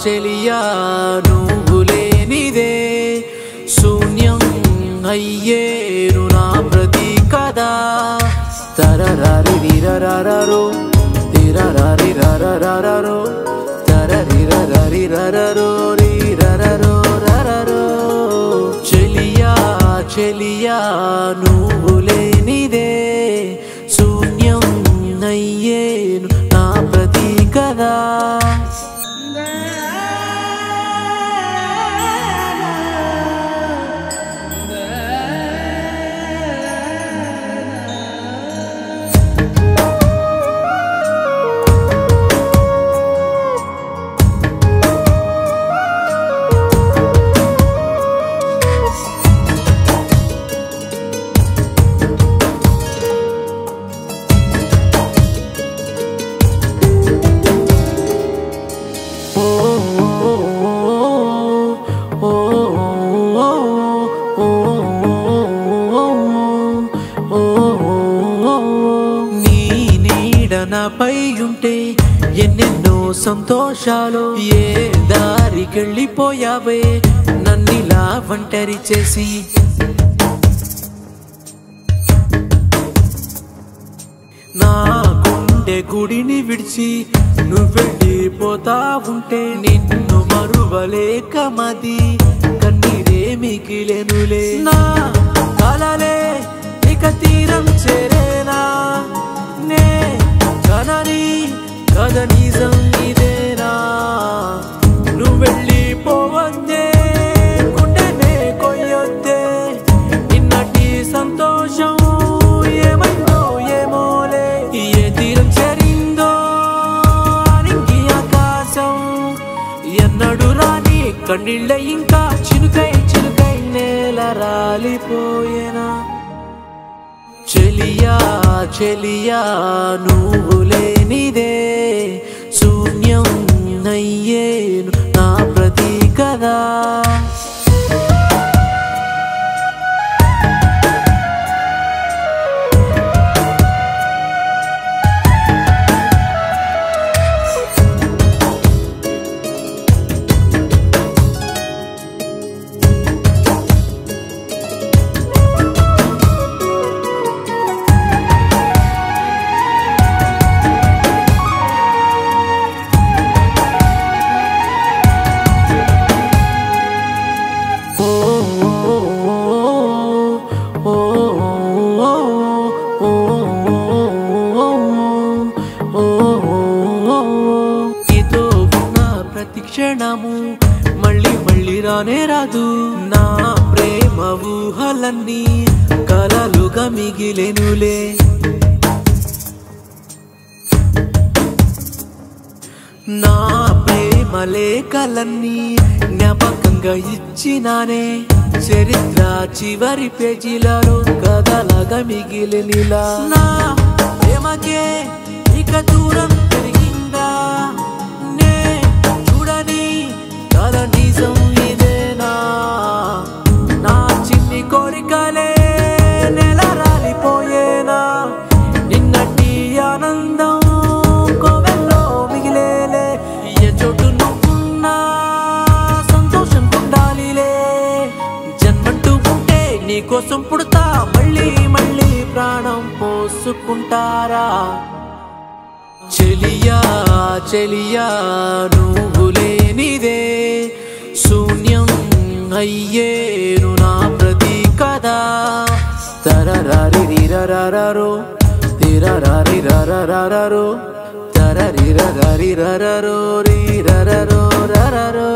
చెలియా నువ్వు లేనిదే శూన్యం అయ్యేను నా ప్రతి కదా తరరారి రిరరరరో తిరరారి రరరరరో తరరిరరరి రరరో రిరరరో రరరో చెలియా చెలియా నువ్వు లేనిదే శూన్యం అయ్యేను నా ప్రతి కదా నాపై ఉంటే ఎన్నెన్నో సంతోషాలు ఏ దారికెళ్ళిపోయావే నన్నిలా ఒంటరి చేసి నా గుండె గుడిని విడిచి నువ్వు వెళ్ళిపోతా ఉంటే నిన్ను మరువలేక మది కన్నీరే మిగిలెనులే నా కలలే ఇక తీరం చేరేనా నే కనని కథ నిజం ఇదేనా నువ్వు వెళ్ళిపోవద్దే గుండెనే కొయ్యొద్దే నిన్నటి సంతోషం ఏమైందో ఏమోలే ఏ తీరం చేరిందో అనింగి ఆకాశం ఎన్నడు రాని కన్నీళ్ళ ఇంకా చినుకై చినుకై నేల రాలిపోయేనా చెలియా చెలియా నువ్వు లేనిదే శూన్యం అయ్యేను నా ప్రతి కదా క్షణము మళ్ళీ మళ్ళీ రానే రాదు నా ప్రేమ ఊహలన్నీ కలలుగా మిగిలెనులే నా ప్రేమ లేఖలన్నీ జ్ఞాపకంగా ఇచ్చినానే చరిత్ర చివరి పేజీలలో కథలాగా మిగిలినిలా నా ప్రేమకే ఇక దూరం పెరిగిందా కథ నిజం ఇదేనా నా చిన్ని కోరికలే నెల రాలిపోయేనా నిన్నటి ఆనందం కోవెల్లో మిగిలేలే ఏ చోటు నువ్వున్నా సంతోషం ఉండాలిలే జన్మంటూ ఉంటే నీకోసం పుడతా మళ్ళీ మళ్ళీ ప్రాణం పోసుకుంటారా చెలియా చెలియా నువ్వు లేనిదే శూన్యం అయ్యేను నా ప్రతి కదా తరరారి రిరరరరో తిరరారి రరరరరో తరరిరరరి రరరో రిరరరో రరరో